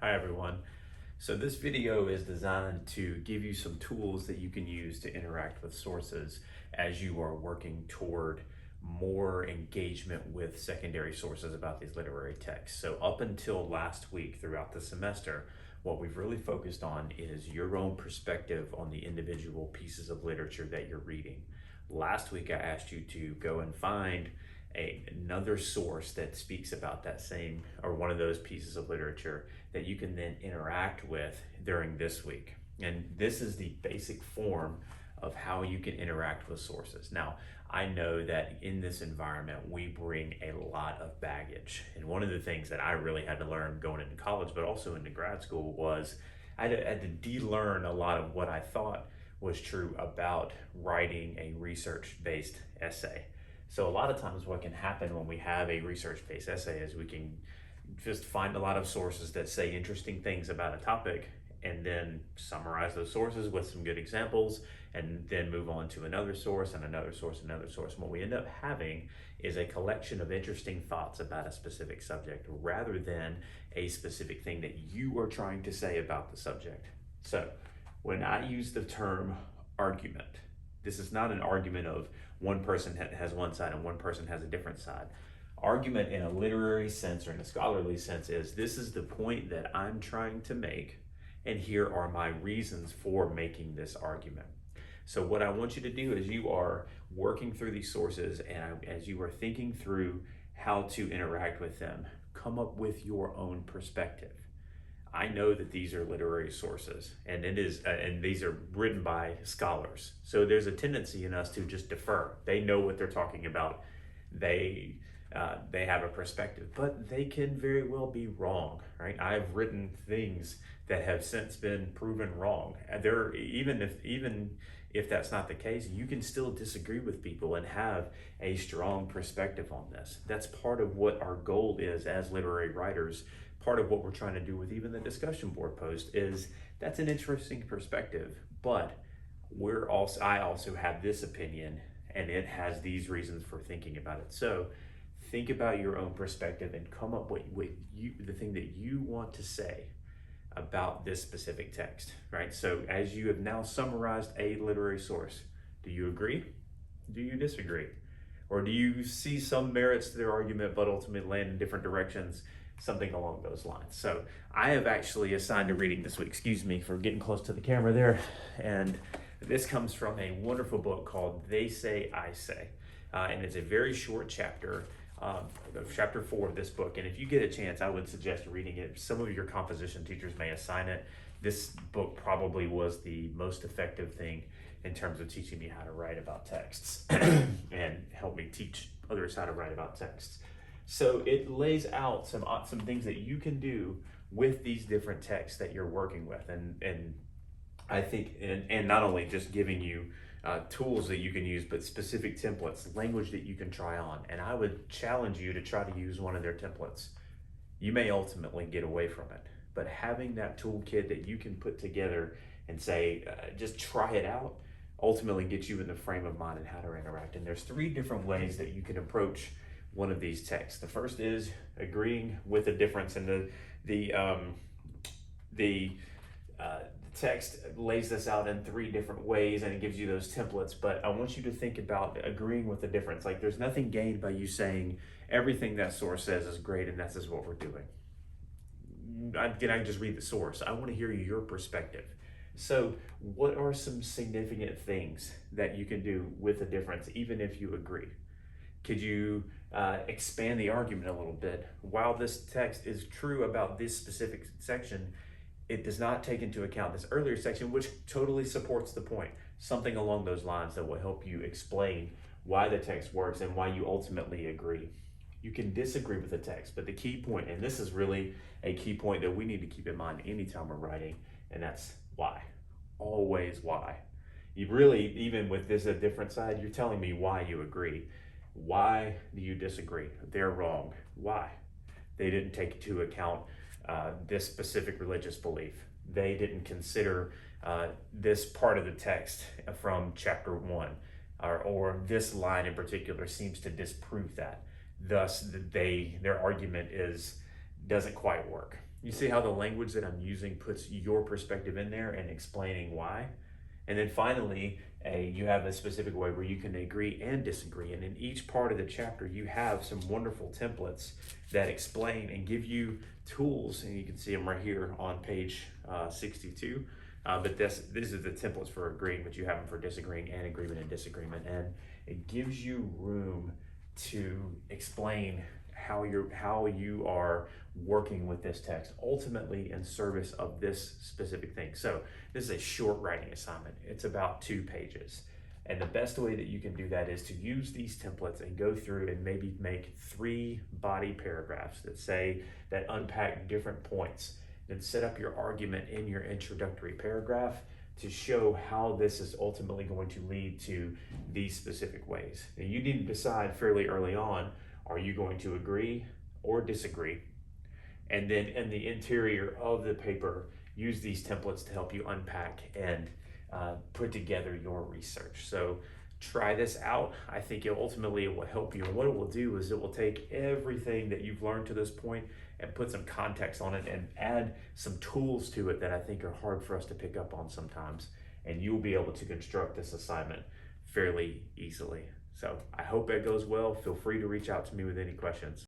Hi everyone. So this video is designed to give you some tools that you can use to interact with sources as you are working toward more engagement with secondary sources about these literary texts. So up until last week throughout the semester, what we've really focused on is your own perspective on the individual pieces of literature that you're reading. Last week I asked you to go and find another source that speaks about that same or one of those pieces of literature that you can then interact with during this week. And this is the basic form of how you can interact with sources. Now, I know that in this environment, we bring a lot of baggage. And one of the things that I really had to learn going into college, but also into grad school, was I had to de-learn a lot of what I thought was true about writing a research-based essay. So a lot of times what can happen when we have a research-based essay is we can just find a lot of sources that say interesting things about a topic and then summarize those sources with some good examples and then move on to another source and another source, and another source. And what we end up having is a collection of interesting thoughts about a specific subject rather than a specific thing that you are trying to say about the subject. So when I use the term argument, this is not an argument of one person has one side and one person has a different side. Argument in a literary sense or in a scholarly sense is this is the point that I'm trying to make, and here are my reasons for making this argument. So what I want you to do as you are working through these sources and as you are thinking through how to interact with them, come up with your own perspective. I know that these are literary sources, and and these are written by scholars. So there's a tendency in us to just defer. They know what they're talking about. They have a perspective, but they can very well be wrong, right? I've written things that have since been proven wrong. Even if that's not the case, you can still disagree with people and have a strong perspective on this. That's part of what our goal is as literary writers. Part of what we're trying to do with even the discussion board post is that's an interesting perspective, but I also have this opinion and it has these reasons for thinking about it. So think about your own perspective and come up with the thing that you want to say about this specific text, right? So as you have now summarized a literary source, do you agree? Do you disagree? Or do you see some merits to their argument but ultimately land in different directions? Something along those lines. So I have actually assigned a reading this week. Excuse me for getting close to the camera there. And this comes from a wonderful book called They Say, I Say. And it's a very short chapter, chapter 4 of this book. And if you get a chance, I would suggest reading it. Some of your composition teachers may assign it. This book probably was the most effective thing in terms of teaching me how to write about texts and help me teach others how to write about texts. So it lays out some things that you can do with these different texts that you're working with, and I think and not only just giving you tools that you can use, but specific templates, language that you can try on. And I would challenge you to try to use one of their templates. You may ultimately get away from it, but having that toolkit that you can put together and say, just try it out, ultimately gets you in the frame of mind and how to interact. And there's 3 different ways that you can approach one of these texts. The first is agreeing with the difference, and the text lays this out in 3 different ways, and it gives you those templates. But I want you to think about agreeing with the difference. Like, there's nothing gained by you saying everything that source says is great and this is what we're doing. Can I just read the source? I want to hear your perspective. So what are some significant things that you can do with a difference, even if you agree? Could you expand the argument a little bit? While this text is true about this specific section, it does not take into account this earlier section, which totally supports the point. Something along those lines that will help you explain why the text works and why you ultimately agree. You can disagree with the text, but the key point, and this is really a key point that we need to keep in mind anytime we're writing, and that's why. Always why. You really, even with this a different side, you're telling me why you agree. Why do you disagree? They're wrong. Why? They didn't take into account this specific religious belief. They didn't consider this part of the text from chapter 1, or this line in particular seems to disprove that. Thus, their argument doesn't quite work. You see how the language that I'm using puts your perspective in there and explaining why? And then finally, you have a specific way where you can agree and disagree. And in each part of the chapter, you have some wonderful templates that explain and give you tools. And you can see them right here on page 62. But this is the templates for agreeing, but you have them for disagreeing and agreement and disagreement. And it gives you room to explain how you are working with this text, ultimately in service of this specific thing. So this is a short writing assignment. It's about 2 pages. And the best way that you can do that is to use these templates and go through and maybe make 3 body paragraphs that unpack different points. Then set up your argument in your introductory paragraph to show how this is ultimately going to lead to these specific ways. Now you need to decide fairly early on, are you going to agree or disagree? And then in the interior of the paper, use these templates to help you unpack and put together your research. So try this out. I think it ultimately will help you. And what it will do is it will take everything that you've learned to this point and put some context on it and add some tools to it that I think are hard for us to pick up on sometimes. And you'll be able to construct this assignment fairly easily. So I hope it goes well. Feel free to reach out to me with any questions.